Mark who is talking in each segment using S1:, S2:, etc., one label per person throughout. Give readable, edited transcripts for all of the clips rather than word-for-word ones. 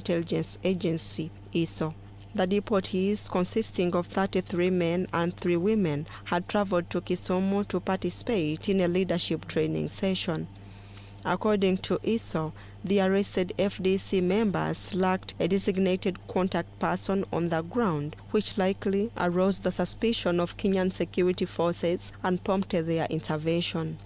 S1: Intelligence Agency, ISO. The deportees, consisting of 33 men and 3 women, had traveled to Kisumu to participate in a leadership training session. According to ISO, the arrested FDC members lacked a designated contact person on the ground, which likely aroused the suspicion of Kenyan security forces and prompted their intervention.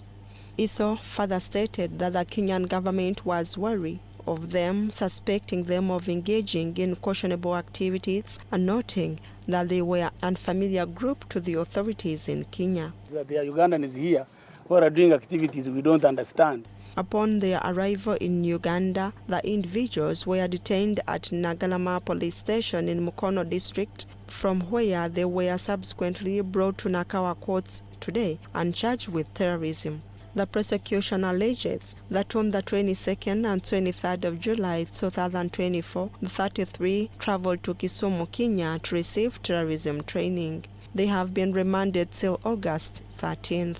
S1: ISO further stated that the Kenyan government was wary of them, suspecting them of engaging in questionable activities and noting that they were an unfamiliar group to the authorities in Kenya.
S2: That the Ugandans here who are doing activities we don't understand.
S1: Upon their arrival in Uganda, the individuals were detained at Nagalama police station in Mukono district, from where they were subsequently brought to Nakawa courts today and charged with terrorism. The prosecution alleges that on the 22nd and 23rd of July 2024, the 33 traveled to Kisumu, Kenya to receive terrorism training. They have been remanded till August 13th.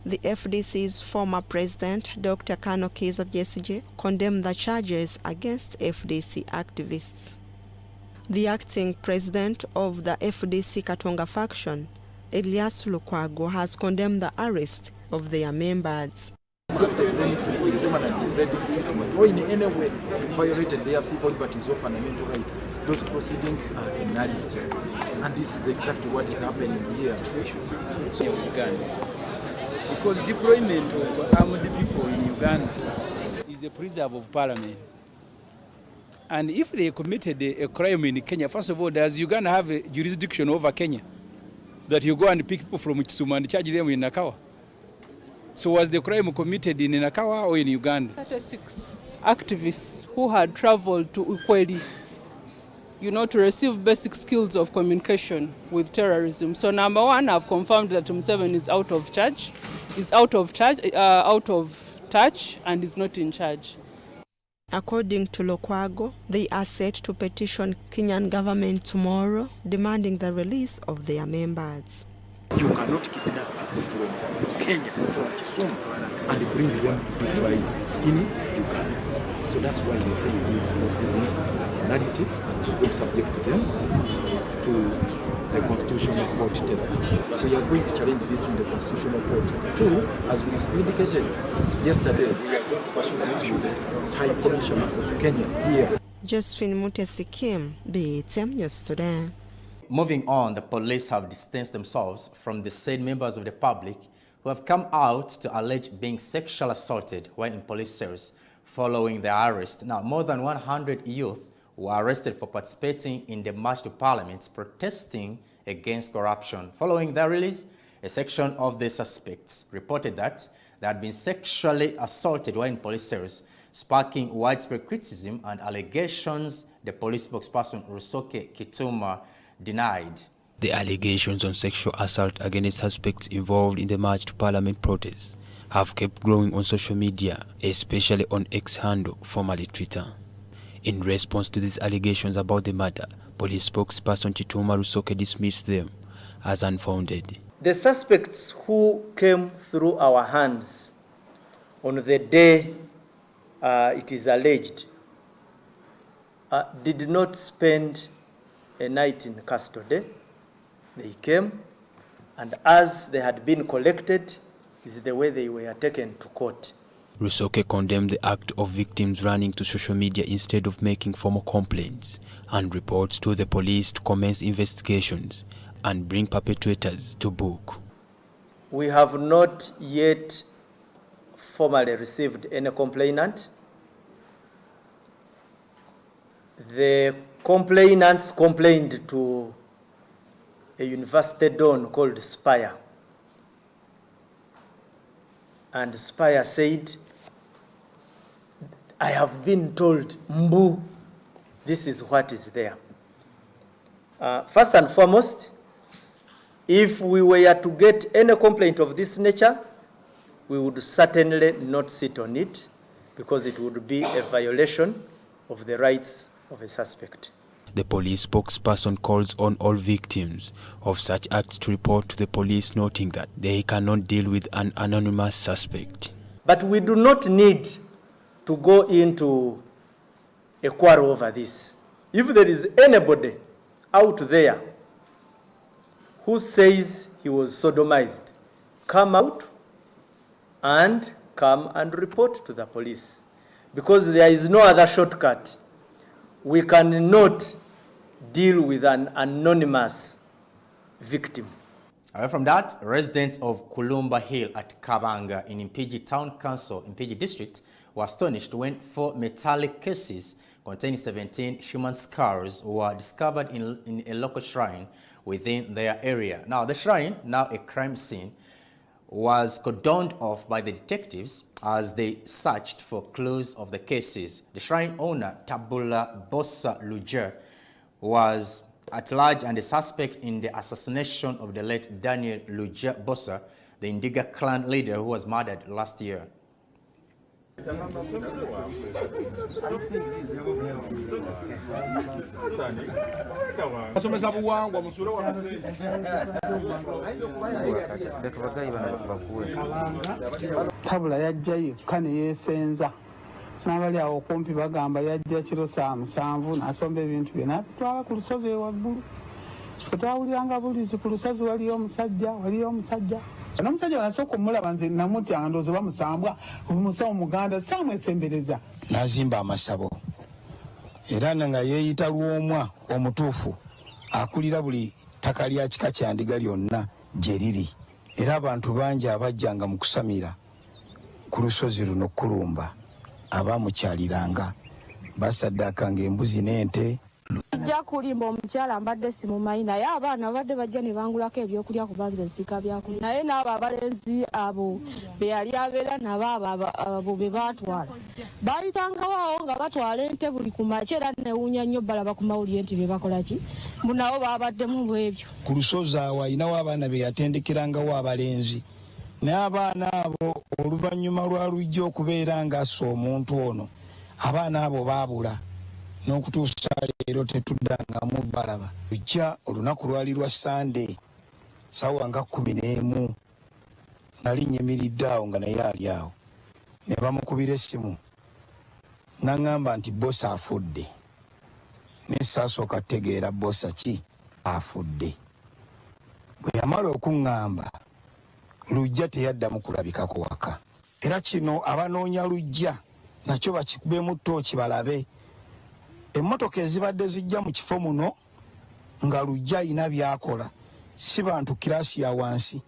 S1: The FDC's former president, Dr. Kano Kiza Besigye, condemned the charges against FDC activists. The acting president of the FDC Katonga faction, Elias Lukwago, has condemned the arrest of their members.
S3: Or in any way violated their civil liberties or fundamental rights, those proceedings are a nullity. And this is exactly what is happening here.
S4: So, because deployment of armed people in Uganda is a preserve of parliament. And if they committed a crime in Kenya, first of all, does Uganda have a jurisdiction over Kenya? That you go and pick people from Kisumu and charge them in Nakawa? So was the crime committed in Nakawa or in Uganda?
S5: 36 activists who had traveled to Ukweli, to receive basic skills of communication with terrorism. So number one, I've confirmed that Museveni is out of touch, and is not in charge.
S1: According to Lukwago, they are set to petition Kenyan government tomorrow, demanding the release of their members.
S3: You cannot kidnap people from Kenya, from Kisumu, and bring them to be tried in Uganda. So that's why we say these proceedings are nullity, and we don't subject them to the constitutional court test. We are going to challenge this in the constitutional court. Two, as we indicated yesterday, we are going to pursue this with the High Commissioner of Kenya here.
S1: Josephine Mutesi-Kim, BTM News Today.
S6: Moving on, the police have distanced themselves from the said members of the public who have come out to allege being sexually assaulted when in police cells following their arrest. Now, more than 100 youth were arrested for participating in the march to Parliament protesting against corruption. Following their release, a section of the suspects reported that they had been sexually assaulted while in police cells, sparking widespread criticism and allegations the police spokesperson Rusoke Kituma denied.
S7: The allegations on sexual assault against suspects involved in the March to Parliament protests have kept growing on social media, especially on X handle, formerly Twitter. In response to these allegations about the matter, police spokesperson Chituma Rusoke dismissed them as unfounded.
S8: The suspects who came through our hands on the day it is alleged did not spend a night in custody. They came, and as they had been collected, is the way they were taken to court.
S7: Rusoke condemned the act of victims running to social media instead of making formal complaints and reports to the police to commence investigations and bring perpetrators to book.
S8: We have not yet formally received any complainant. The complainants complained to a university don called Spire. And Spire said, I have been told, Mbu, this is what is there. First and foremost, if we were to get any complaint of this nature, we would certainly not sit on it because it would be a violation of the rights of a suspect.
S7: The police spokesperson calls on all victims of such acts to report to the police, noting that they cannot deal with an anonymous suspect.
S8: But we do not need to go into a quarrel over this. If there is anybody out there who says he was sodomized, come out and come and report to the police, because there is no other shortcut. We cannot deal with an anonymous victim.
S6: Away from that, residents of Kulumba Hill at Kabanga in Impigi Town Council, Impigi District, were astonished when 4 metallic cases containing 17 human skulls were discovered in a local shrine within their area. Now, the shrine, now a crime scene, was cordoned off by the detectives as they searched for clues of the cases. The shrine owner, Tabula Bossa Lujer, was at large and a suspect in the assassination of the late Daniel Lujer Bossa, the Indiga clan leader who was murdered last year.
S9: Tabula yajjayo kane yesenza n'abali awo kumpi bagamba yajja kiro 7 n'asomba ebintu bye n'atwala ku lusozi waggulu. Twawuliranga bulizi ku lusozi waliyo omusajja. N'omusajja wanasooka okumulaba nze namutya ndowooza bamusambwa omusawo muganda saamwesembereza.
S10: N'azimba amasabo era nga yeeyita Lwomwa omutuufu akulira buli ttaka lya kika kya Ndiga lyonna gye liri. Era abantu bangi abajjanga mu kusamira ku lusozi luno Kulumba abamukyaliranga basaddakanga embuzi n'ente.
S11: Ajja kulimba omukyala mbadde simumanyi naye abaana badde bajja ne bangulako ebyokulya kubanza ensika byakulya naye n'abo abalenzi abo be yali abeera nabo abo be baatwala bayitangawo awo nga batwala ente buli ku makya era newuunya nnyo balaba ku mawulire nti be bakola ki nabo babaddemu bwebyo.
S10: Ku lusozi awo ayinawo abaana be yatendekerangawo abalenzi naye abaana abo oluvannyuma lwa lujja okubeera ng'assa omuntu ono abaana abo baabula. N'okutuusa leero tetuddangamu balaba. Lujja olunaku lwali lwa Sande ssaawa nga 11 nali nyimiridde awo nga naye ali awo ne bamukubira essimu n'aŋŋamba nti Bossa afudde. Ne saasooka tegeera Bossa ki afudde. Bwe yamala okuŋŋamba Lujja teyaddamu kulabikako waka. Era kino abanoonya Lujja nakyo bakikubemu ttooki balabe. Emmotoka ezibadde zijja mu kifo muno nga Lujja ayina byakola si bantu kirasi ya wansi.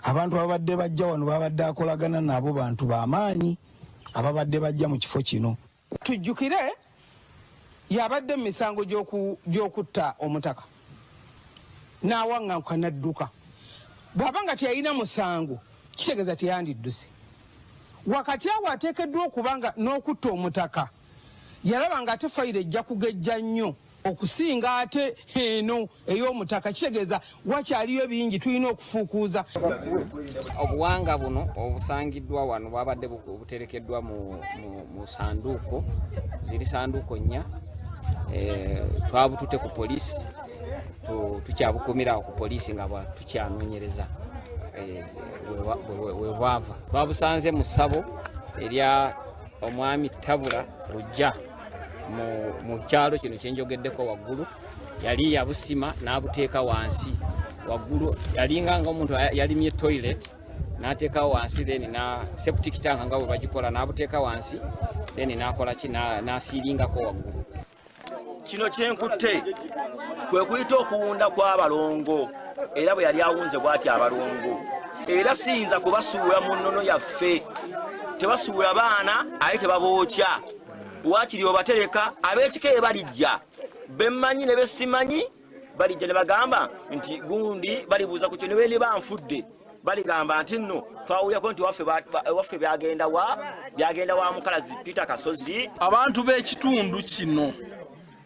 S10: Abantu ababadde bajja wano babadde akolagana nabo bantu b'amaanyi ababadde bajja mu kifo kino.
S9: Tujjukire yabadde mu misango gy'okutta omutaka n'awaŋŋanguka n'adduka. Bw'aba nga teyalina musango kitegeeza teyandidduse. Wakati awo ateekeddwa okubanga n'okutta omutaka yalaba nga ate fayiro ejja kugejja nnyo okusinga ate eno ey'omutaka. Kitegeeza wakyaliyo bingi tulina okufuukuuza.
S12: Obuwanga buno obusangiddwa wano bwabadde buterekeddwa mu sanduuko ziri sanduuko 4 twabutute ku poliisi tukyabukumira ku poliisi nga tukyanoonyereza we bwava. Twabusanze mu ssabo erya omwami Tabula Lujja mu kyalo kino kyenjogeddeko waggulu. Yali yabusima n'abuteeka wansi waggulu. Yalinga ng'omuntu yalimye toilet n'ateekawo wansi then na septic tank nga bwe bagikola n'abuteeka wansi then n'akola ki n'asiiringako waggulu.
S13: Kino kyenkutte kwe kuyita okuwunda kw'abalongo era bwe yali awunze bw'ati abalongo. Era siyinza kubasuula mu nnono yaffe. Tebasuula baana aye tebabookya. Waakiri obatereka ab'ekika balijja bemmanyi ne besimanyi balijja ne bagamba nti gundi balibuuza ku kino bene banfudde baligamba nti nno twawulyako nti waffe byagenda wa mukalazi Peter Kasozi.
S14: Abantu b'ekitundu kino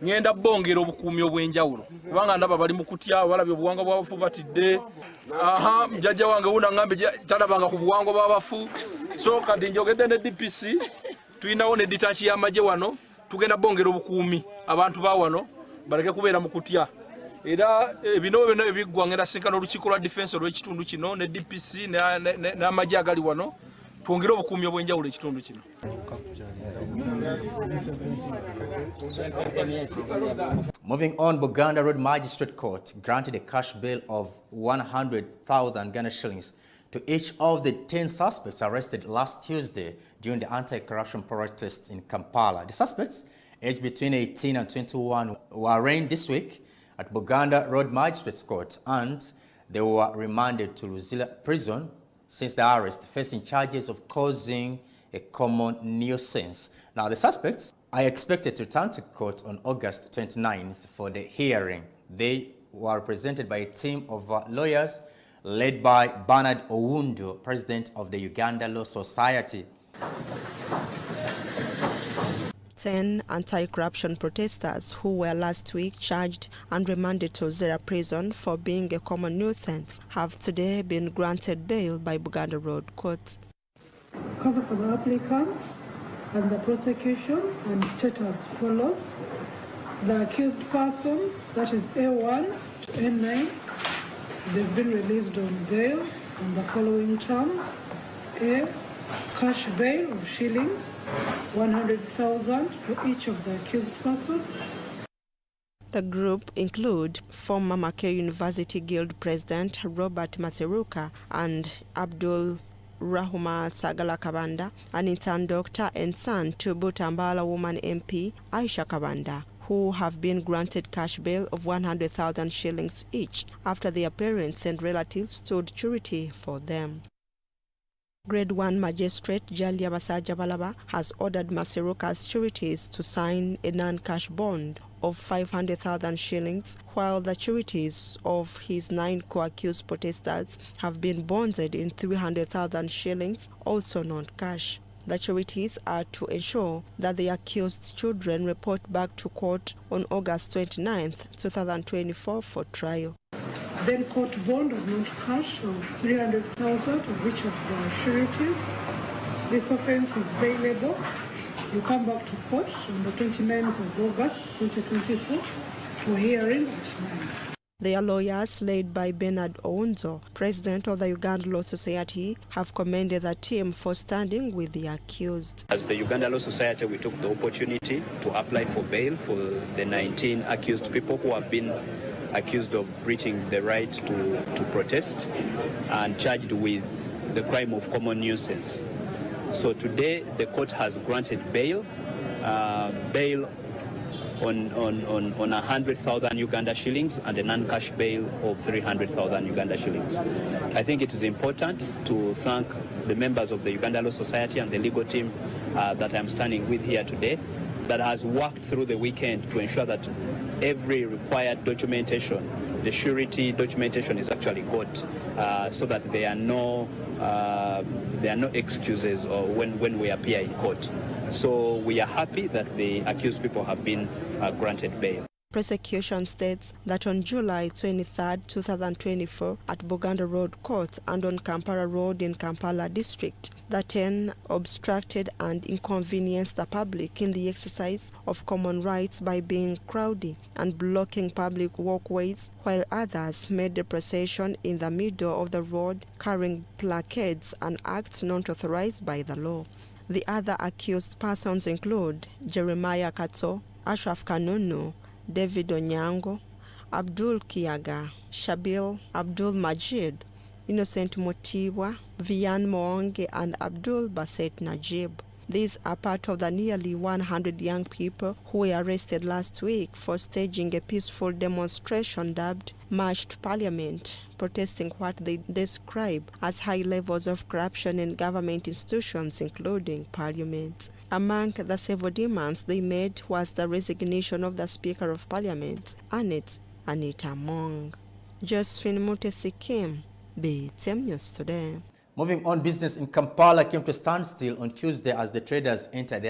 S14: ngenda bongera obukuumi obw'enjawulo kubanga ndaba bali mu kutya balabye obuwangwa bw'abafu batidde. Mujjajja wange wuna ngambe talabanga ku buwangwa bw'abafu. So kati njogedde ne DPC tulinawo ne ditachi y'amagye wano tugenda bongera obukuumi abantu ba wano baleke kubeera mu kutya. Era bino ebiggwa ngenda sinkana olukiiko lwa defense olw'ekitundu kino ne DPC n'amagye agali wano twongere obukuumi obw'enjawulo ekitundu kino.
S6: Moving on, Buganda Road Magistrate Court granted a cash bail of 100,000 Ghana shillings to each of the 10 suspects arrested last Tuesday during the anti-corruption protests in Kampala. The suspects, aged between 18 and 21, were arraigned this week at Buganda Road Magistrates Court, and they were remanded to Luzira Prison since the arrest, facing charges of causing a common nuisance. Now, the suspects are expected to return to court on August 29th for the hearing. They were represented by a team of lawyers led by Bernard Owundo, president of the Uganda Law Society.
S1: 10 anti-corruption protesters who were last week charged and remanded to Luzira Prison for being a common nuisance have today been granted bail by Buganda Road Court.
S15: Because of the applicants and the prosecution and state as follows. The accused persons, that is A1 to N9, they've been released on bail on the following terms. A, cash bail of shillings, 100,000 for each of the accused persons.
S1: The group include former Mackay University Guild President Robert Maseruka and Abdul Rahuma Sagala Kabanda, an intern doctor and son to Butambala woman MP Aisha Kabanda, who have been granted cash bail of 100,000 shillings each after their parents and relatives stood surety for them. Grade 1 Magistrate Jalia Basaja Balaba has ordered Maseruka's sureties to sign a non-cash bond of 500,000 shillings, while the sureties of his 9 co-accused protesters have been bonded in 300,000 shillings, also non-cash. The sureties are to ensure that the accused children report back to court on August 29th, 2024 for trial.
S15: Then court bond of non-cash of 300,000 of which of the sureties. This offence is bailable. You come back to court on the 29th of August 2024 for hearing at 9.
S1: Their lawyers, led by Bernard Owundo, president of the Uganda Law Society, have commended the team for standing with the accused.
S16: As the Uganda Law Society, we took the opportunity to apply for bail for the 19 accused people who have been accused of breaching the right to protest and charged with the crime of common nuisance. So today the court has granted bail on 100,000 Uganda shillings and a non-cash bail of 300,000 Uganda shillings. I think it is important to thank the members of the Uganda Law Society and the legal team that I'm standing with here today that has worked through the weekend to ensure that every required documentation, the surety documentation is actually got so that there are no excuses when we appear in court. So we are happy that the accused people have been granted bail.
S1: Prosecution states that on July 23, 2024, at Buganda Road Court and on Kampala Road in Kampala District, the 10 obstructed and inconvenienced the public in the exercise of common rights by being crowded and blocking public walkways, while others made the procession in the middle of the road carrying placards and acts not authorized by the law. The other accused persons include Jeremiah Kato, Ashraf Kanunu, David Onyango, Abdul Kiaga, Shabil Abdul Majid, Innocent Motiwa, Vian Moonge, and Abdul Baset Najib. These are part of the nearly 100 young people who were arrested last week for staging a peaceful demonstration dubbed March to Parliament, protesting what they describe as high levels of corruption in government institutions, including Parliament. Among the several demands they made was the resignation of the Speaker of Parliament, Anita Among. Josephine Mutesi Kim, BTM News Today.
S6: Moving on, business in Kampala came to a standstill on Tuesday as the traders entered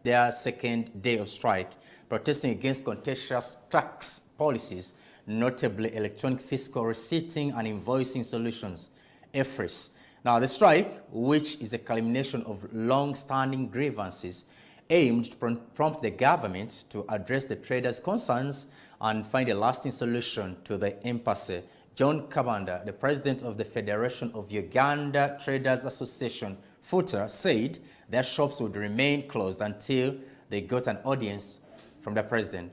S6: their second day of strike, protesting against contentious tax policies, notably electronic fiscal receipting and invoicing solutions, EFRIS. Now, the strike, which is a culmination of long-standing grievances, aimed to prompt the government to address the traders' concerns and find a lasting solution to the impasse. John Kabanda, the president of the Federation of Uganda Traders Association, FUTA, said their shops would remain closed until they got an audience from the president.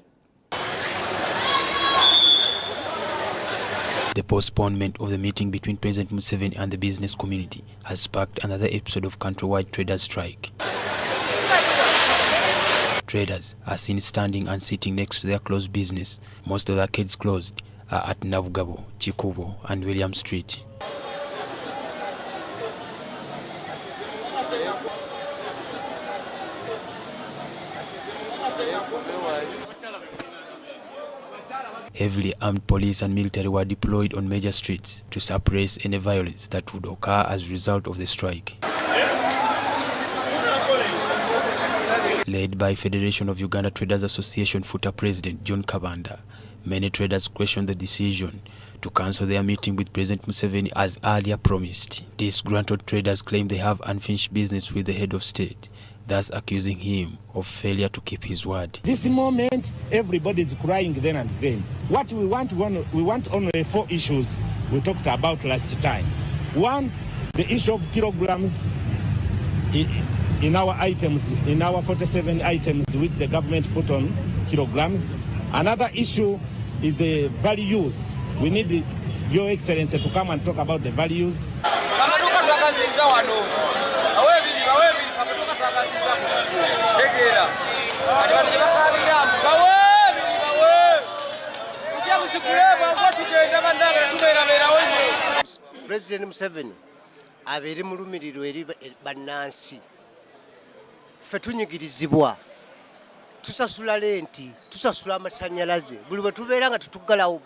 S7: The postponement of the meeting between President Museveni and the business community has sparked another episode of countrywide traders' strike. Traders are seen standing and sitting next to their closed business. Most of the arcades closed are at Navugabo, Chikubo and William Street. Heavily armed police and military were deployed on major streets to suppress any violence that would occur as a result of the strike. Led by Federation of Uganda Traders Association FUTA President John Kabanda, many traders questioned the decision to cancel their meeting with President Museveni as earlier promised. Disgruntled traders claim they have unfinished business with the head of state, thus accusing him of failure to keep his word.
S10: This moment, everybody is crying then and then. What we want only 4 issues we talked about last time. One, the issue of kilograms in our items, in our 47 items which the government put on kilograms. Another issue is the values. We need Your Excellency to come and talk about the values.
S8: President Museveni abere mu lumiriro eri bannansi ffe tunyigirizibwa tusasula lenti tusasula amasanyalaze buli bwe tubeera nga tutugalawo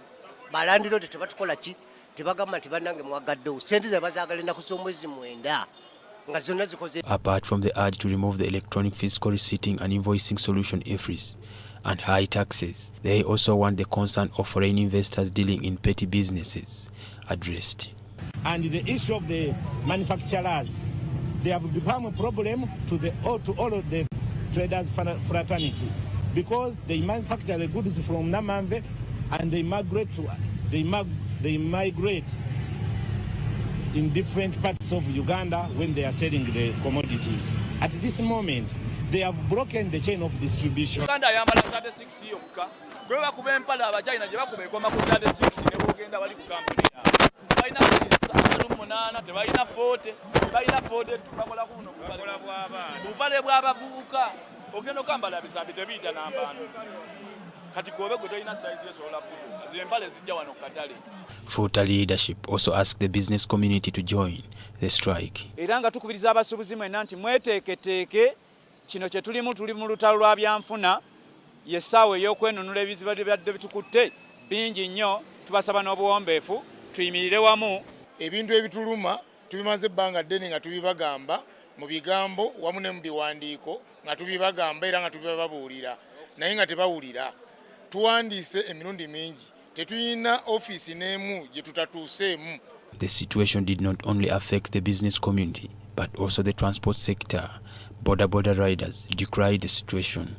S8: balandiro tebatukola ki tebagamba nti bannange mwagaddewo sente ze bazaagala ennaku z'omwezi 9 nga zonna zikoze.
S7: Apart from the urge to remove the electronic fiscal receipting and invoicing solution EFRIS and high taxes, they also want the concern of foreign investors dealing in petty businesses addressed.
S10: And the issue of the manufacturers, they have become a problem to all of the traders fraternity because they manufacture the goods from Namambe and they migrate in different parts of Uganda when they are selling the commodities. At this moment, they have broken the chain of distribution.
S14: Uganda yambala 36 yokka. Kwe bakuba empala abachina gye bakuba ekoma ku 36 ne bogenda bali ku kampuni yaabwe. Balina 38, tebalina 40, balina 40 bakola ku buno bukola bw'abaana. Bupale bw'abavubuka ogenda okambala bisambi tebiyita n'abantu. Kati kobe gwe tolina size esobola kutuuka. Zempale zijja wano katale.
S7: FUTA leadership also asked the business community to join the strike.
S17: Era nga tukubiriza abasuubuzi mwenna nti mweteeketeeke kino kye tuli mu lutalo lwa byanfuna yessaawa ey'okwenunula ebizibu byadde bitukutte bingi nnyo tubasaba n'obuwombeefu tuyimirire wamu.
S18: Ebintu ebituluma tubimaze ebbanga ddene nga tubibagamba mu bigambo wamu ne mu biwandiiko nga tubibagamba era nga tubibabuulira naye nga tebawulira. Tuwandiise emirundi mingi tetuyina ofiisi n'emu gye tutatuuseemu.
S7: The situation did not only affect the business community but also the transport sector. Border riders decried the situation.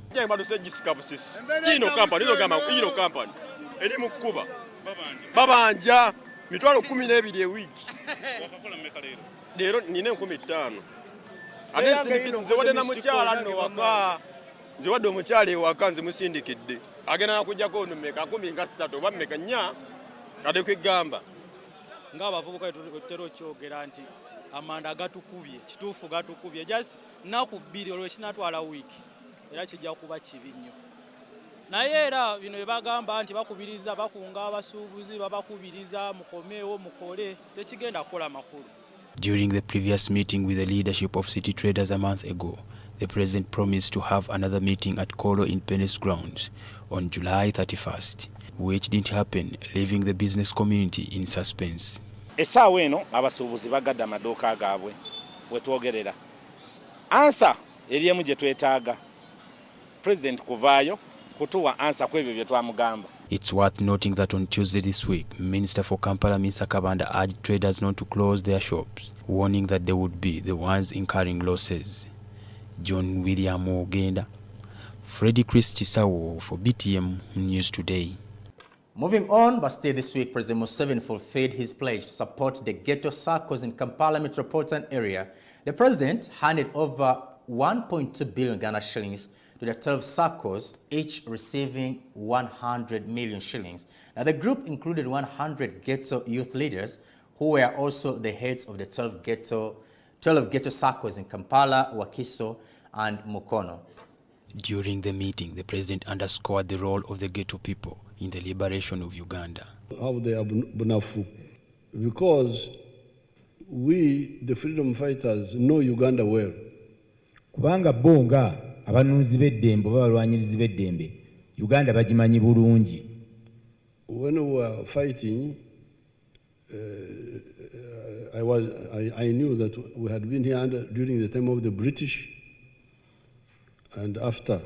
S19: Mitwalo 12 ewiki. Lero nina 15. Nze wadde na mukyala nno waka. Nze wadde omukyala ewaka nze musindikidde. Agenda nakujjako ono mmeka 13 oba mmeka 4 kade kwegamba.
S20: Ng'abavubuka tutera okyogera nti amanda gatukubye kituufu gatukubye just naku 2 olwo kinatwala wiiki era kijja kuba kibi nnyo. Naye era bino ebagamba nti bakubiriza bakunga abasuubuzi babakubiriza mukomeewo mukole tekigenda kukola makulu.
S7: During the previous meeting with the leadership of city traders a month ago, the president promised to have another meeting at Kolo in Pennis grounds on July 31st, which didn't happen, leaving the business community in suspense.
S10: Essaawa eno abasuubuzi bagadde amaduuka gaabwe wetwogerera. Ansa eriemu gye twetaaga. President kuvaayo kutuwa ansa kwebyo bye twamugamba.
S7: It's worth noting that on Tuesday this week, Minister for Kampala Mr. Kabanda urged traders not to close their shops, warning that they would be the ones incurring losses. John William Ogenda, Freddie Chris Chisawo for BTM News Today.
S6: Moving on, but still this week, President Museveni fulfilled his pledge to support the ghetto circles in Kampala metropolitan area. The president handed over 1.2 billion Ghana shillings to the 12 SACCOs, each receiving 100 million shillings. Now, the group included 100 ghetto youth leaders who were also the heads of the 12 ghetto SACCOs in Kampala, Wakiso, and Mukono.
S7: During the meeting, the president underscored the role of the ghetto people in the liberation of Uganda.
S21: How they are bunafu, because we, the freedom fighters, know Uganda well.
S22: Kubanga bonga abanuzi b'eddembe balwanyirizi b'eddembe Uganda bagimanyi bulungi.
S21: When we were fighting, I knew that we had been here during the time of the British and after,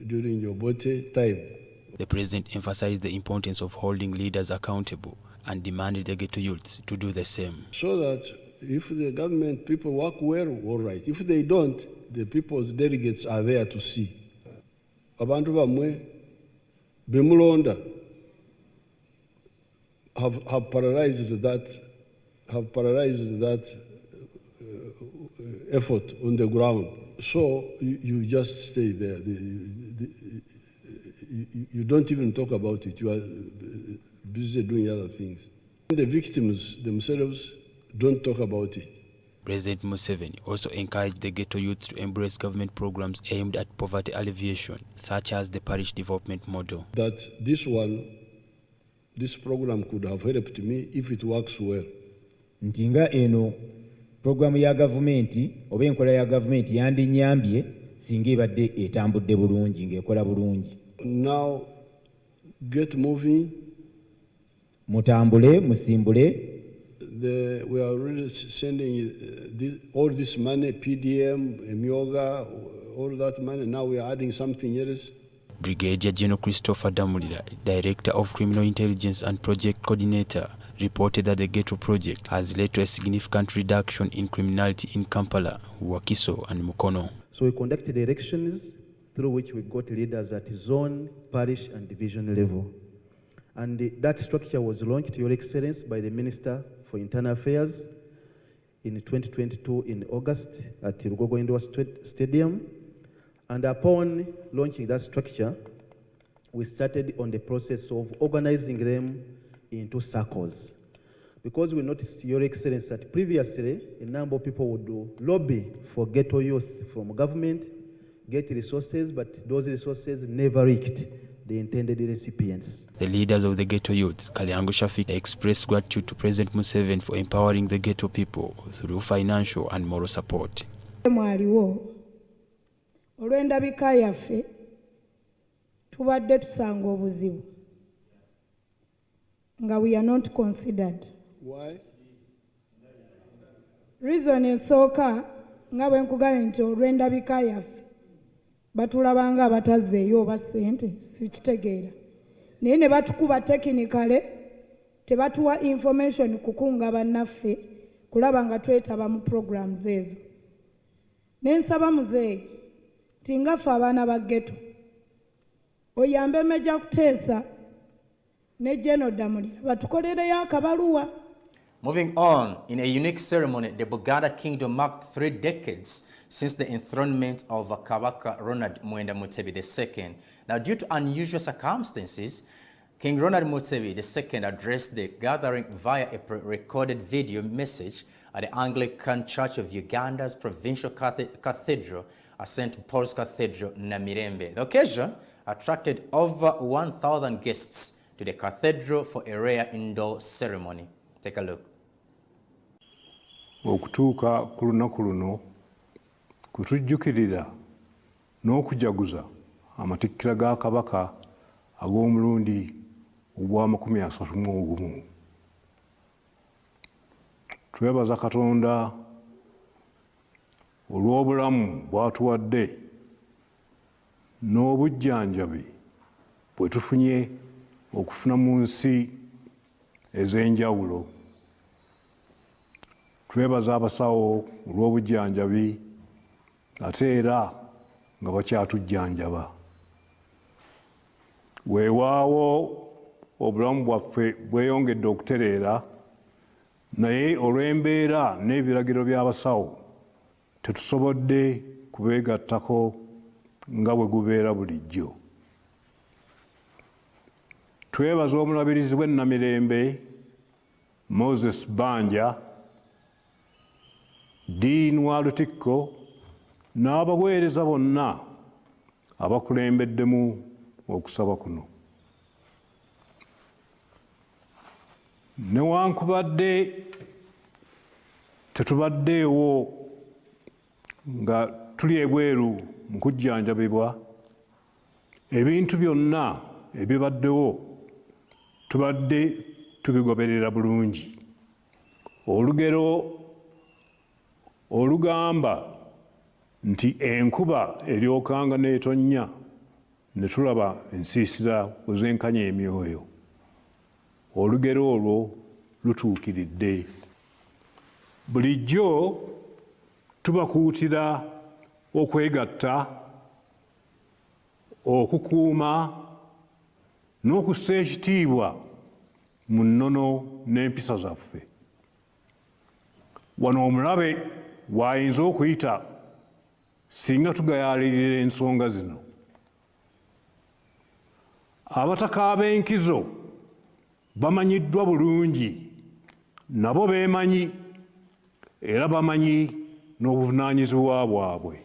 S21: during Obote time.
S7: The president emphasized the importance of holding leaders accountable and demanded the ghetto youths to do the same.
S21: So that if the government people work well, all right. If they don't, the people's delegates are there to see. Abantu bamwe bemulonda have paralyzed that effort on the ground. So you just stay there. You don't even talk about it. You are busy doing other things. The victims themselves don't talk about it.
S7: President Museveni also encouraged the ghetto youth to embrace government programs aimed at poverty alleviation, such as the parish development model.
S21: That this program could have helped me if it works well.
S22: Ntinga eno programu ya gavumenti oba enkola ya gavumenti yandinyambye singa ebadde etambudde bulungi ng'ekola bulungi.
S21: Now get moving.
S22: Mutambule, musimbule.
S21: We are already sending all this money, PDM, Emyoga, all that money. Now we are adding something else.
S7: Brigadier General Christopher Damulira, Director of Criminal Intelligence and Project Coordinator, reported that the ghetto project has led to a significant reduction in criminality in Kampala, Wakiso, and Mukono.
S23: So we conducted elections through which we got leaders at zone, parish, and division level. And that structure was launched, Your Excellency, by the Minister for Internal Affairs in 2022 in August at Rugogo Indoor Stadium. And upon launching that structure, we started on the process of organizing them into SACCOs. Because we noticed, Your Excellency, that previously a number of people would lobby for ghetto youth from government, get resources, but those resources never reached the intended recipients.
S7: The leaders of the ghetto youths, Kalyango Shafik, expressed gratitude to President Museveni for empowering the ghetto people through financial and moral support.
S24: Olw'endabika yaffe tubadde tusanga obuzibu nga we are not considered.
S21: Why?
S24: Reason esooka nga bwe nkugambye nti olw'endabika yaffe batulabanga abatazzeeyo oba ssente sikitegeera naye ne batukuba tekinikale tebatuwa information kukunga bannaffe kulaba nga twetaba mu programs ezo. N'ensaba muzeeyi tingaffe abaana ba ghetto oyambe Meja Kuteesa ne General Damulira batukolereyo akabaluwa.
S6: Moving on, in a unique ceremony, the Buganda Kingdom marked 3 decades since the enthronement of Kabaka Ronald Muwenda Mutebi II. Now, due to unusual circumstances, King Ronald Mutebi II addressed the gathering via a pre-recorded video message at the Anglican Church of Uganda's provincial cathedral, St. Paul's Cathedral, Namirembe. The occasion attracted over 1,000 guests to the cathedral for a rare indoor ceremony. Take a look.
S25: Okutuuka ku lunaku luno kutujjukirira n'okujaguza amatikkira ga Kabaka ag'omulundi ogwa 31. Twebaza Katonda olw'obulamu bw'atuwadde n'obujjanjabi bwe tufunye okufuna mu nsi ez'enjawulo. Twebaza abasawo olw'obujjanjabi ate era nga bakyatujjanjaba. Weewaawo obulamu bwaffe bweyongedde okutereera, naye olw'embeera n'ebiragiro by'abasawo tetusobodde kubeegattako nga bwe gubeera bulijjo. Twebaza omulabirizi w'ennamirembe Moses Banja, Dean wa Lutikko n'abaweereza bonna abakulembeddemu okusaba kuno. Newankubadde tetubaddeewo nga tuli ebweru mu kujjanjabibwa, ebintu byonna ebibaddewo tubadde tubigoberera bulungi. Olugero olugamba nti enkuba eryokanga n'etonnya ne tulaba ensiisira bwezenkanya emyoyo. Olugero olwo lutuukiridde. Bulijjo tubakuutira okwegatta, okukuuma n'okussa ekitiibwa mu nnono n'empisa zaffe. Wano omulabe w'ayinza okuyita singa tugayaalirira ensonga zino. Abataka ab'enkizo bamanyiddwa bulungi, nabo beemanyi era bamanyi n'obuvunaanyizibwa bwabwe.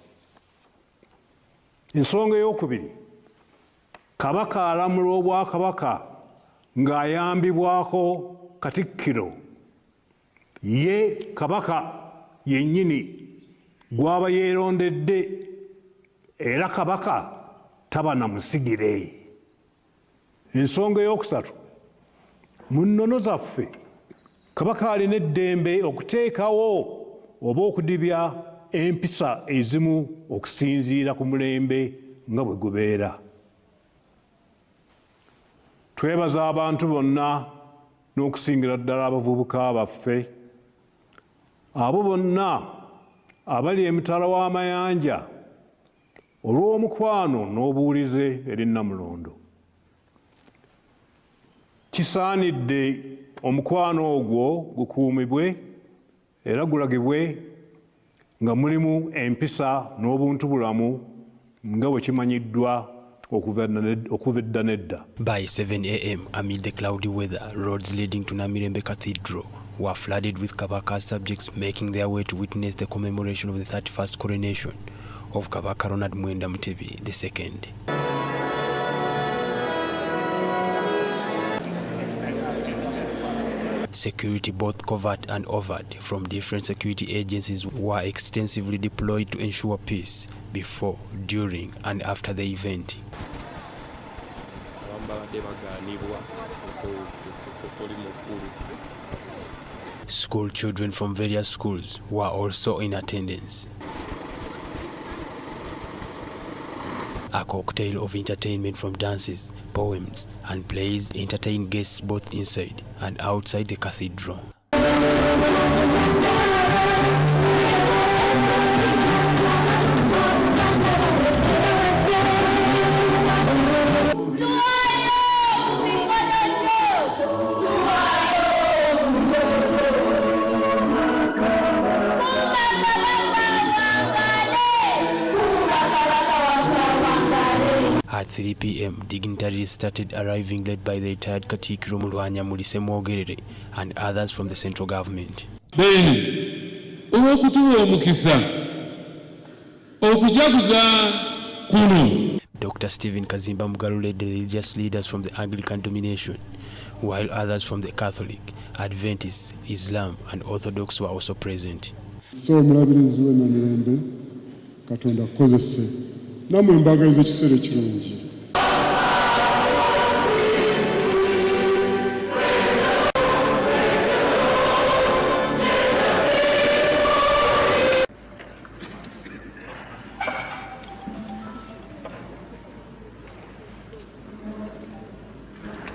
S25: Ensonga ey'okubiri, Kabaka alamula Obwakabaka ng'ayambibwako Katikkiro. Ye Kabaka yennyini gw'aba yeerondedde, era Kabaka taba na musigire. Ensonga ey'okusatu, mu nnono zaffe Kabaka alina eddembe okuteekawo oba okudibya empisa ezimu okusinziira ku mulembe nga bwe gubeera. Twebaza abantu bonna n'okusingira ddala abavubuka baffe, abo bonna abali emitala w'amayanja olw'omukwano n'obuwulize eri Nnamulondo. Kisaanidde omukwano ogwo gukuumibwe era gulagibwe nga mulimu empisa n'obuntubulamu nga bwe kimanyiddwa okuva edda n'edda.
S7: By 7 a.m. amid the cloudy weather, roads leading to Namirembe Cathedral were flooded with Kabaka subjects making their way to witness the commemoration of the 31st coronation of Kabaka Ronald Mwenda Mutebi II. Security, both covert and overt, from different security agencies were extensively deployed to ensure peace before, during, and after the event. School children from various schools were also in attendance. A cocktail of entertainment from dances, poems, and plays entertained guests both inside and outside the cathedral. At 3 p.m., dignitaries started arriving, led by the retired Katikkiro Mulwanya Mulise Mwogerere and others from the central government. Dr. Stephen Kazimba Mugalu led the religious leaders from the Anglican domination, while others from the Catholic, Adventist, Islam, and Orthodox were also present.
S2: So omulabirizi w'Ennamirembe, Katonda akozese namwe mbagaliza ekiseera ekirungi.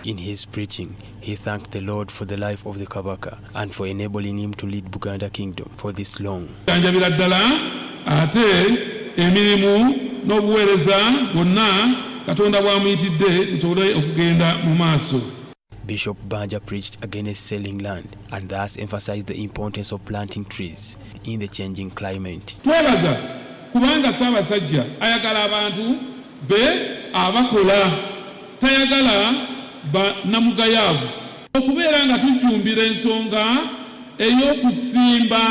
S7: In his preaching, he thanked the Lord for the life of the Kabaka and for enabling him to lead Buganda Kingdom for this long. Bishop Banja preached against selling land and thus emphasized the importance of planting trees in the changing climate.
S3: kubanga Ssaabasajja ayagala abantu be abakola tayagala bannamugayaavu. Okubeera nga tujjumbira ensonga ey'okusimba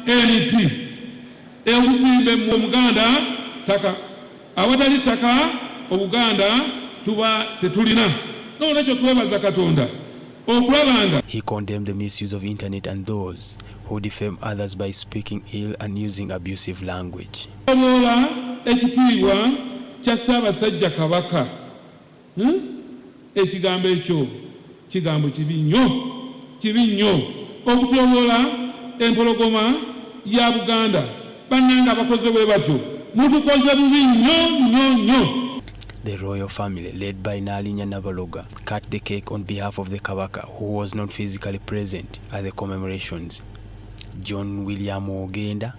S3: emiti okusimba Omuganda ttaka awatali ttaka Obuganda tuba tetulina. N'olwekyo twebaza Katonda okulabanga.
S7: He condemned the misuse of internet and those who defame others by speaking ill and using abusive language.
S3: Obola ekitiibwa kya Ssaabasajja Kabaka. Ekigambo ekyo kigambo kibi nnyo okutyoboola empologoma ya Buganda. Bannanga abakoze bwe batyo mutukoze bubi nnyo.
S7: The royal family, led by Nalinya Navaloga, cut the cake on behalf of the Kabaka, who was not physically present at the commemorations. John William Ogenda,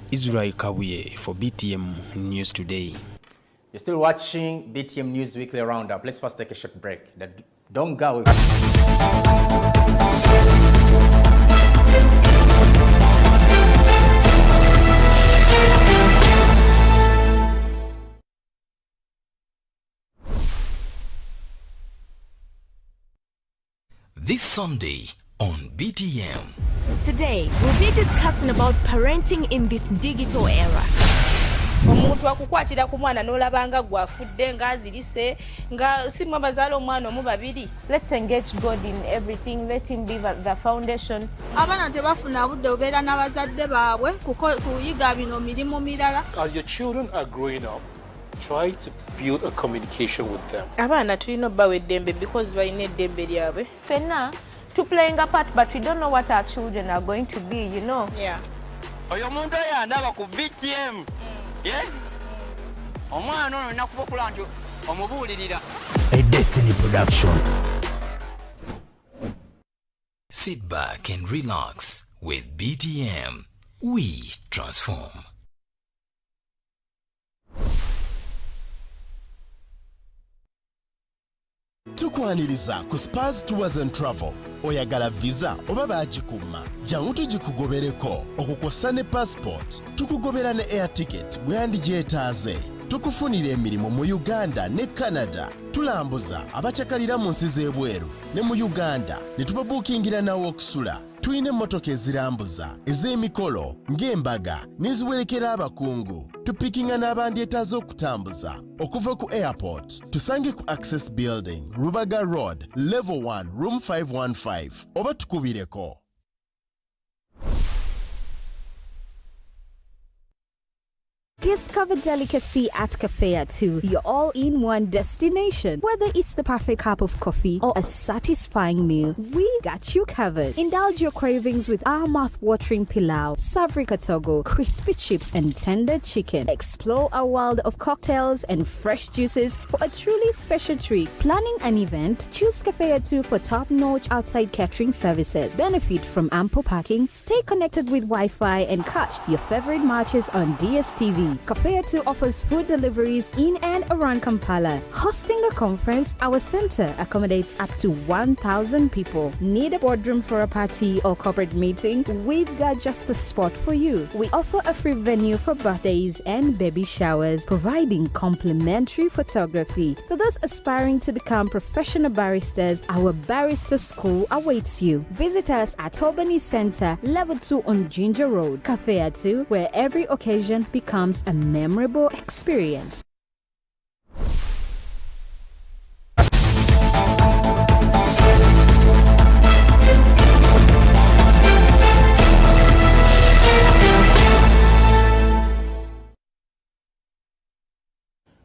S7: Israel Kabuye for BTM News Today.
S6: You're still watching BTM News Weekly Roundup. Let's first take a short break. Don't go away.
S4: This Sunday on BTM.
S5: Today, we'll be discussing about parenting in this digital era.
S9: Omuntu akukwatira ku mwana n'olabanga gwafudde ng'azirise nga si mwe bazaala omwana omu babiri.
S11: Let's engage God in everything. Let him be the foundation.
S26: Abaana tebafuna budde obeera n'abazadde baabwe kuyiga bino mirimu mirala.
S27: As your children are growing up, try to build a communication with them.
S9: Abaana tulina obbawa eddembe because balina eddembe lyabwe.
S11: Fenna, to playing a part, but we don't know what our children are going to be, you know.
S9: Yeah.
S28: Oyo muntu yandaba ku BTM. Yeah? Omwana ono nakubokula nti omubuulirira.
S4: A Destiny production. Sit back and relax with BTM. We transform.
S29: Tukwaniriza ku Spurs Tours and Travel. Oyagala visa oba bagikuma. Jangu tugikugobereko okukosa ne passport. Tukugobera ne air ticket bwe yandigyetaaze. Tukufunira emirimu mu Uganda ne Canada. Tulambuza abachakalira mu nsi z'ebweru ne mu Uganda ne tubabuukingira nawo okusula. Tuyina emmotoka ezirambuza ez'emikolo ng'embaga n'eziwerekera abakungu. Tupikinga n'abandyetaaze okutambuza okuva ku airport tusange ku Access Building, Rubaga Road, Level 1, Room 515 oba tukubireko.
S30: Discover delicacy at Cafe Atu, your all-in-one destination. Whether it's the perfect cup of coffee or a satisfying meal, we got you covered. Indulge your cravings with our mouth-watering pilau, savory katogo, crispy chips, and tender chicken. Explore our world of cocktails and fresh juices for a truly special treat. Planning an event? Choose Cafe Atu for top-notch outside catering services. Benefit from ample parking, stay connected with Wi-Fi, and catch your favorite matches on DSTV. Cafe Atu offers food deliveries in and around Kampala. Hosting a conference, our center accommodates up to 1,000 people. Need a boardroom for a party or corporate meeting? We've got just the spot for you. We offer a free venue for birthdays and baby showers, providing complimentary photography. For those aspiring to become professional baristas, our barista school awaits you. Visit us at Albany Center, Level 2 on Ginger Road. Cafe Atu, where every occasion becomes a memorable experience.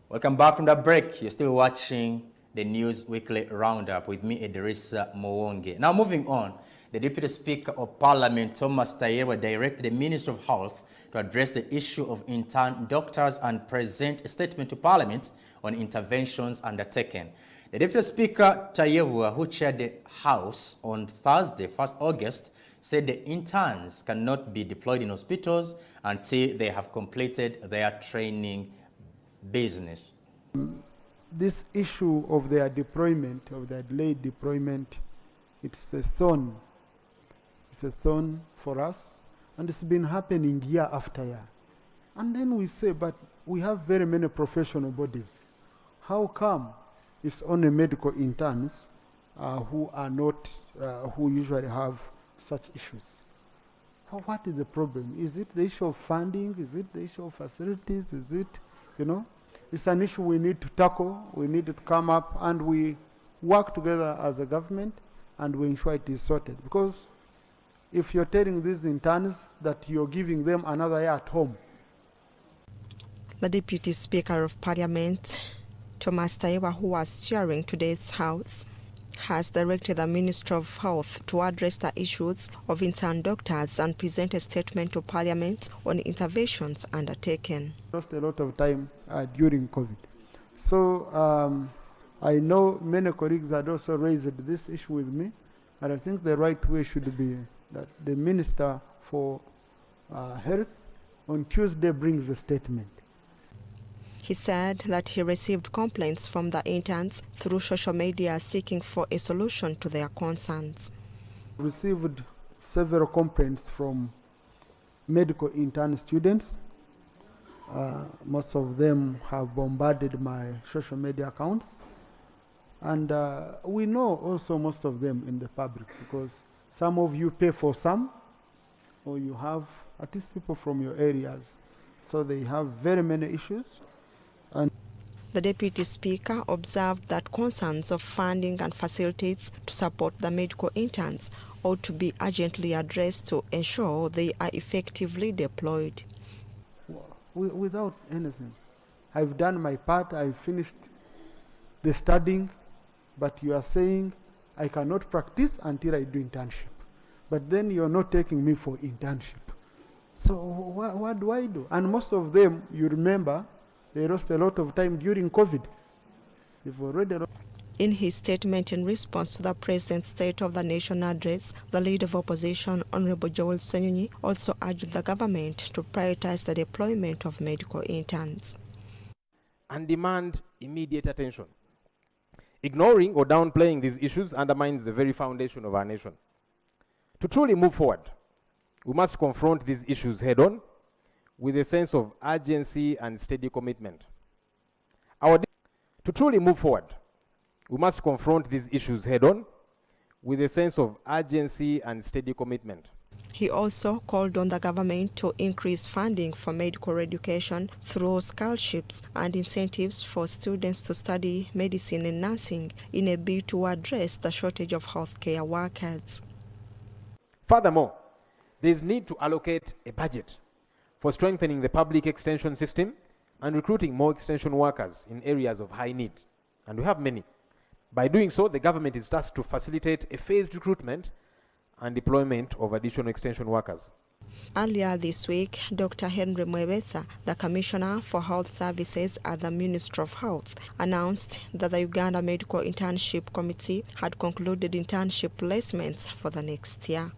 S6: Welcome back from that break. You're still watching the News Weekly Roundup with me, Idrissa Mwonge. Now moving on, the Deputy Speaker of Parliament, Thomas Tayerwa, directed the Minister of Health to address the issue of intern doctors and present a statement to Parliament on interventions undertaken. The Deputy Speaker, Tayerwa, who chaired the House on Thursday, 1st August, said the interns cannot be deployed in hospitals until they have completed their training business.
S31: This issue of their deployment, of their delayed deployment, it's a thorn. It's a thorn for us, and it's been happening year after year. And then we say, but we have very many professional bodies. How come it's only medical interns who are not, who usually have such issues? What is the problem? Is it the issue of funding? Is it the issue of facilities? Is it, you know? It's an issue we need to tackle. We need to come up and we work together as a government and we ensure it is sorted. Because if you're telling these interns that you're giving them another year at home.
S1: The Deputy Speaker of Parliament, Thomas Taiwa, who was chairing today's House, has directed the Minister of Health to address the issues of intern doctors and present a statement to Parliament on interventions undertaken.
S31: Lost a lot of time during COVID. So I know many colleagues had also raised this issue with me, and I think the right way should be that the Minister for Health on Tuesday brings a statement.
S1: He said that he received complaints from the interns through social media seeking for a solution to their concerns.
S31: Received several complaints from medical intern students. Most of them have bombarded my social media accounts. And we know also most of them in the public because some of you pay for some, or you have at least people from your areas. So they have very many issues. And
S1: the Deputy Speaker observed that concerns of funding and facilities to support the medical interns ought to be urgently addressed to ensure they are effectively deployed.
S31: Without anything. I've done my part, I've finished the studying, but you are saying I cannot practice until I do internship. But then you're not taking me for internship. So what do I do? And most of them, you remember, they lost a lot of time during COVID. They've already lost.
S1: In his statement in response to the President's State of the Nation address, the Leader of Opposition, Honorable Joel Senyonyi, also urged the government to prioritize the deployment of medical interns
S8: and demand immediate attention. Ignoring or downplaying these issues undermines the very foundation of our nation. To truly move forward, we must confront these issues head-on with a sense of urgency and steady commitment. To truly move forward, we must confront these issues head-on with a sense of urgency and steady commitment.
S1: He also called on the government to increase funding for medical education through scholarships and incentives for students to study medicine and nursing in a bid to address the shortage of healthcare workers.
S8: Furthermore, there is need to allocate a budget for strengthening the public extension system and recruiting more extension workers in areas of high need. And we have many. By doing so, the government is tasked to facilitate a phased recruitment and deployment of additional extension workers.
S1: Earlier this week, Dr. Henry Mwebesa, the Commissioner for Health Services at the Ministry of Health, announced that the Uganda Medical Internship Committee had concluded internship placements for the next year.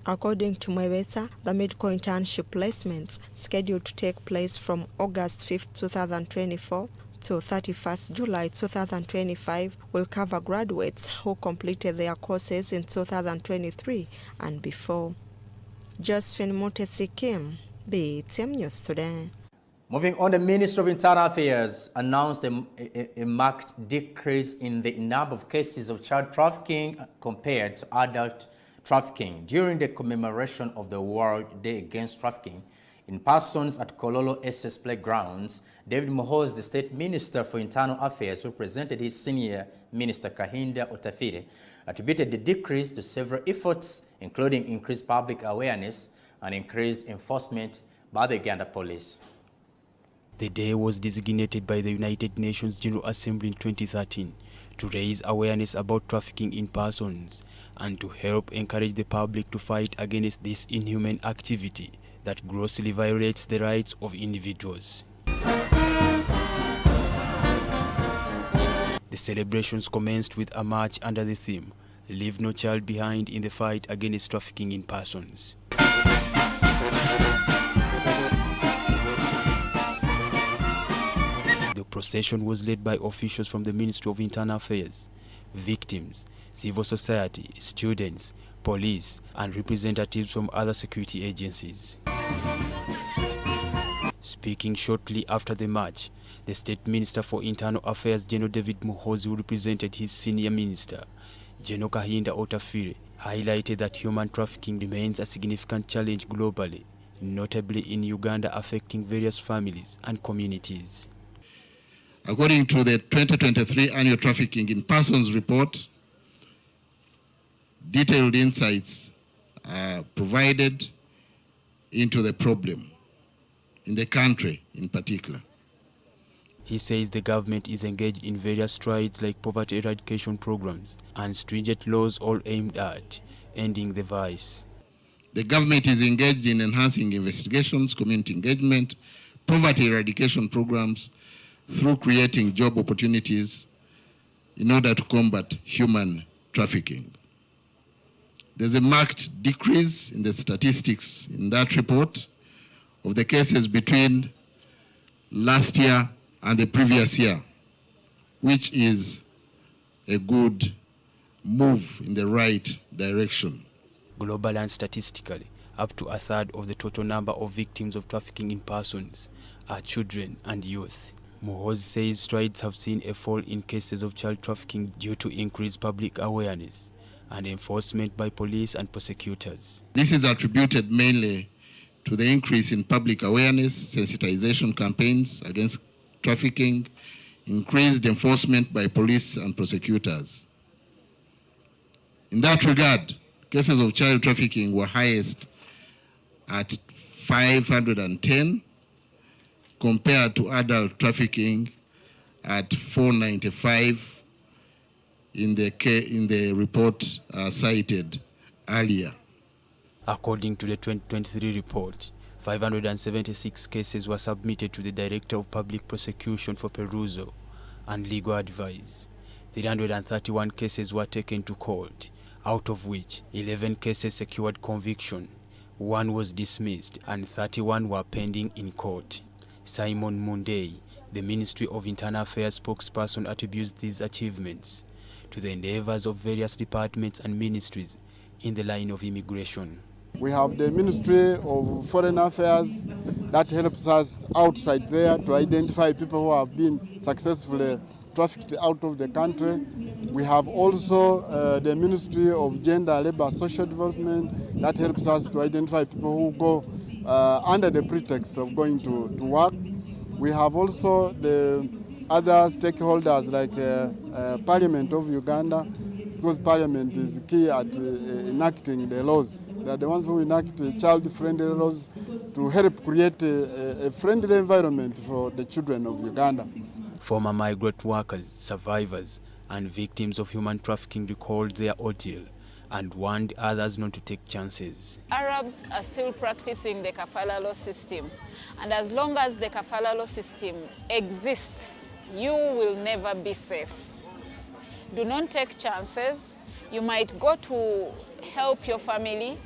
S1: According to Mwebesa, the medical internship placements scheduled to take place from August 5, 2024 to 31st July 2025 will cover graduates who completed their courses in 2023 and before. Josephine Mutesi Kim, BTM News Today.
S6: Moving on, the Ministry of Internal Affairs announced a marked decrease in the number of cases of child trafficking compared to adult trafficking during the commemoration of the World Day Against Trafficking in Persons at Kololo SS Playgrounds. David Mohoz, the State Minister for Internal Affairs, who presented his senior minister Kahinda Otafire, attributed the decrease to several efforts, including increased public awareness and increased enforcement by the Uganda Police.
S7: The day was designated by the United Nations General Assembly in 2013 to raise awareness about trafficking in persons and to help encourage the public to fight against this inhuman activity that grossly violates the rights of individuals. The celebrations commenced with a march under the theme, "Leave no child behind in the fight against trafficking in persons." The procession was led by officials from the Ministry of Internal Affairs, victims, civil society, students, police, and representatives from other security agencies. Speaking shortly after the match, the State Minister for Internal Affairs, General David Muhoozi, who represented his senior minister, General Kahinda Otafire, highlighted that human trafficking remains a significant challenge globally, notably in Uganda, affecting various families and communities.
S10: According to the 2023 Annual Trafficking in Persons Report, detailed insights are provided into the problem in the country in particular.
S7: He says the government is engaged in various strides like poverty eradication programs and stringent laws, all aimed at ending the vice.
S10: The government is engaged in enhancing investigations, community engagement, poverty eradication programs through creating job opportunities in order to combat human trafficking. There's a marked decrease in the statistics in that report of the cases between last year and the previous year, which is a good move in the right direction.
S7: Globally and statistically, up to a third of the total number of victims of trafficking in persons are children and youth. Muhoozi says strides have seen a fall in cases of child trafficking due to increased public awareness and enforcement by police and prosecutors.
S10: This is attributed mainly to the increase in public awareness, sensitization campaigns against trafficking, increased enforcement by police and prosecutors. In that regard, cases of child trafficking were highest at 510 compared to adult trafficking at 495 in the report cited earlier.
S7: According to the 2023 report, 576 cases were submitted to the Director of Public Prosecution for perusal and legal advice. 331 cases were taken to court, out of which 11 cases secured conviction, 1 was dismissed, and 31 were pending in court. Simon Mundei, the Ministry of Internal Affairs spokesperson, attributes these achievements to the endeavors of various departments and ministries in the line of immigration.
S31: We have the Ministry of Foreign Affairs that helps us outside there to identify people who have been successfully trafficked out of the country. We have also the Ministry of Gender, Labour, Social Development that helps us to identify people who go under the pretext of going to work. We have also the other stakeholders like Parliament of Uganda, because Parliament is key at enacting the laws. They are the ones who enact child-friendly laws to help create a friendly environment for the children of Uganda.
S7: Former migrant workers, survivors, and victims of human trafficking recalled their ordeal and warned others not to take chances.
S12: Arabs are still practicing the kafala law system, and as long as the kafala law system exists, you will never be safe. Do not take chances. You might go to help your family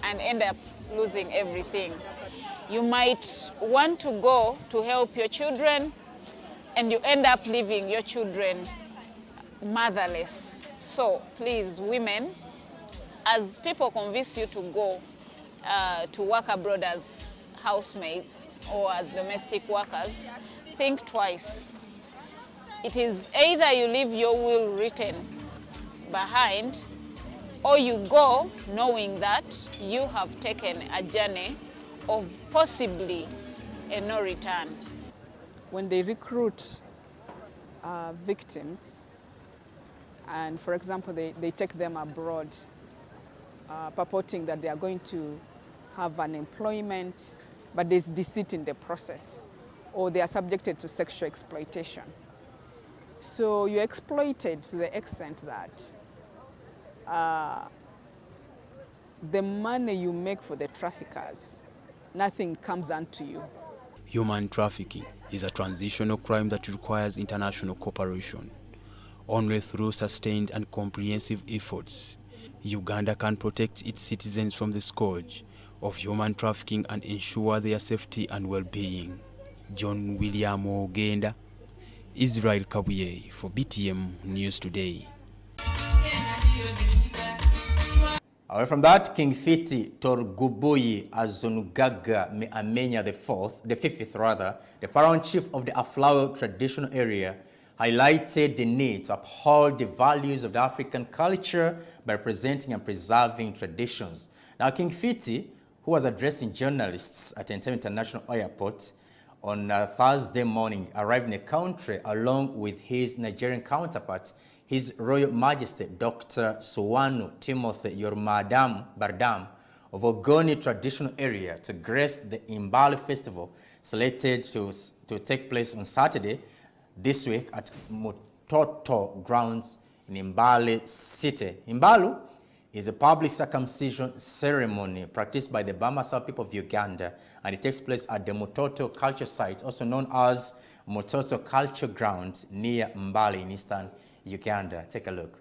S12: and end up losing everything. You might want to go to help your children and you end up leaving your children motherless. So please, women, as people convince you to go to work abroad as housemaids or as domestic workers, think twice. It is either you leave your will written behind or you go knowing that you have taken a journey of possibly a no return.
S13: When they recruit victims, and for example, they take them abroad, purporting that they are going to have an employment, but there's deceit in the process, or they are subjected to sexual exploitation. So you're exploited to the extent that the money you make for the traffickers, nothing comes unto you.
S7: Human trafficking is a transitional crime that requires international cooperation. Only through sustained and comprehensive efforts, Uganda can protect its citizens from the scourge of human trafficking and ensure their safety and well-being. John William Ogenda, Israel Kabuye for BTM News Today.
S6: Away from that, King Fiti Torgubuyi Azunugaga Amenya the fifth, the paramount chief of the Aflao traditional area, highlighted the need to uphold the values of the African culture by presenting and preserving traditions. Now, King Fiti, who was addressing journalists at Entebbe International Airport on Thursday morning, arrived in the country along with his Nigerian counterpart, His Royal Majesty Dr. Suwanu Timothy Yormadam Bardam of Ogoni traditional area to grace the Imbali festival slated to take place on Saturday this week at Mutoto grounds in Imbali city. Imbalu is a public circumcision ceremony practiced by the Bamasa people of Uganda, and it takes place at the Mutoto culture site, also known as Mutoto Culture Ground near Mbali in eastern Uganda. Take a look.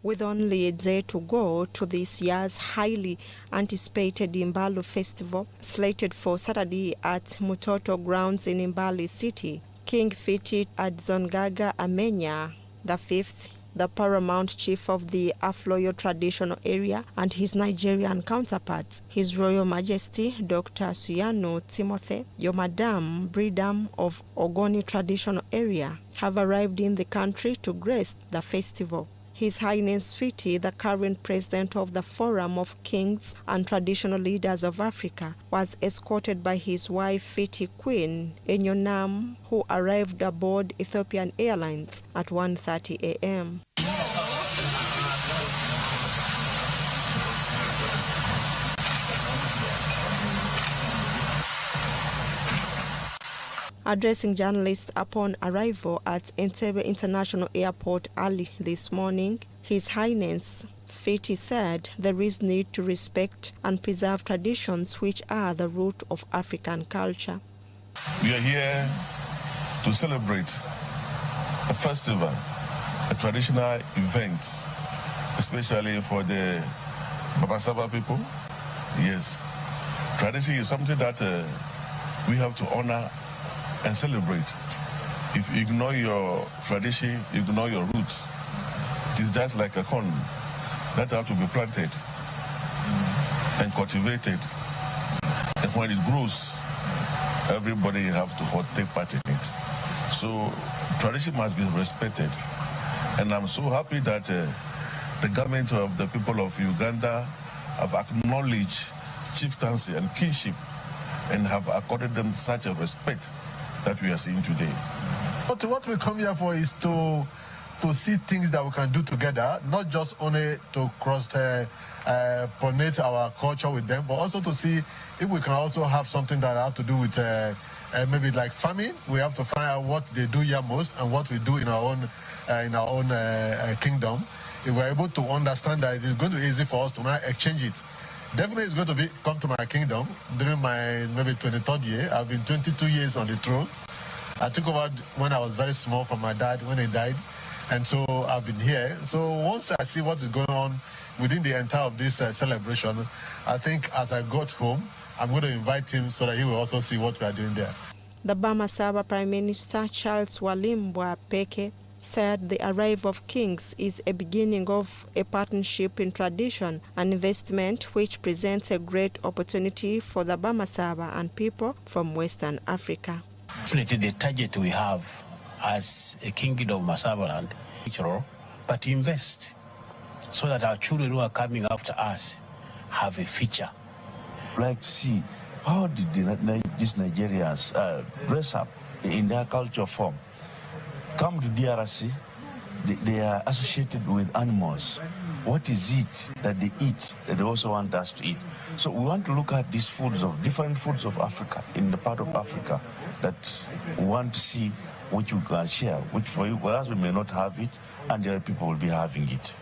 S1: With only a day to go to this year's highly anticipated Imbalu Festival, slated for Saturday at Mutoto grounds in Imbali City, King Fiti Adzongaga Amenya the Fifth, the paramount chief of the Afloyo traditional area, and his Nigerian counterparts, His Royal Majesty Dr. Suyano Timothy Yomadam Bridam of Ogoni traditional area, have arrived in the country to grace the festival. His Highness Fiti, the current president of the Forum of Kings and Traditional Leaders of Africa, was escorted by his wife Fiti Queen Enyonam, who arrived aboard Ethiopian Airlines at 1:30 a.m. Addressing journalists upon arrival at Entebbe International Airport early this morning, His Highness Fiti said there is need to respect and preserve traditions which are the root of African culture.
S14: We are here to celebrate a festival, a traditional event, especially for the Babasaba people. Yes, tradition is something that we have to honor and celebrate. If you ignore your tradition, you ignore your roots, it is just like a corn that have to be planted and cultivated. And when it grows, everybody have to take part in it. So tradition must be respected. And I'm so happy that the government of the people of Uganda have acknowledged chieftaincy and kinship and have accorded them such a respect that we are seeing today.
S15: But what we come here for is to see things that we can do together, not just only to cross-pollinate our culture with them, but also to see if we can also have something that have to do with maybe like farming. We have to find out what they do here most and what we do in our own kingdom. If we're able to understand that, it's going to be easy for us to now exchange it. Definitely it's going to come to my kingdom during my maybe 23rd year. I've been 22 years on the throne. I took over when I was very small from my dad when he died. And so I've been here. So once I see what is going on within the entire of this celebration, I think as I got home, I'm going to invite him so that he will also see what we are doing there.
S1: The Bamasaba Prime Minister Charles Walimbwa Peke said the arrival of kings is a beginning of a partnership in tradition, an investment which presents a great opportunity for the Bamasaba and people from Western Africa.
S16: The target we have as a kingdom of Masabaland, but invest so that our children who are coming after us have a future.
S17: Like to see how did these Nigerians dress up in their culture form. Come to DRC, they are associated with animals. What is it that they eat that they also want us to eat? So we want to look at these foods of different foods of Africa, in the part of Africa that we want to see which we can share, which for us we may not have it, and the other people will be having it.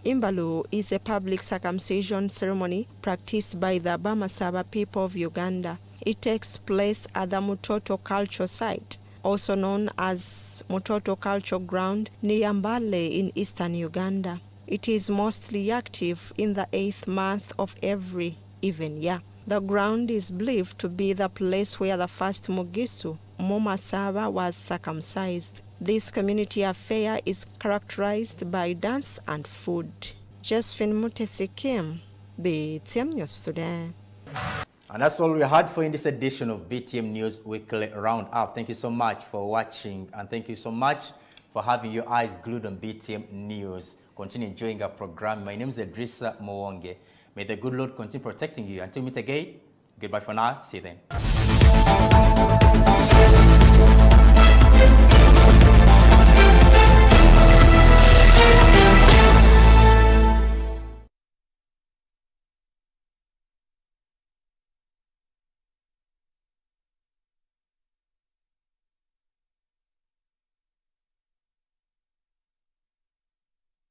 S1: Imbalu is a public circumcision ceremony practiced by the Bamasaba people of Uganda. It takes place at the Mutoto Culture Site, also known as Mutoto Culture Ground near Mbale in eastern Uganda. It is mostly active in the 8th month of every even year. The ground is believed to be the place where the first Mugisu, Momasaba, was circumcised. This community affair is characterized by dance and food. Josephine Mutesi Kim, BTM News Today.
S6: And that's all we had for in this edition of BTM News Weekly Roundup. Thank you so much for watching, and thank you so much for having your eyes glued on BTM News. Continue enjoying our program. My name is Idrissa Mwonge. May the good Lord continue protecting you. Until we meet again, goodbye for now. See you then.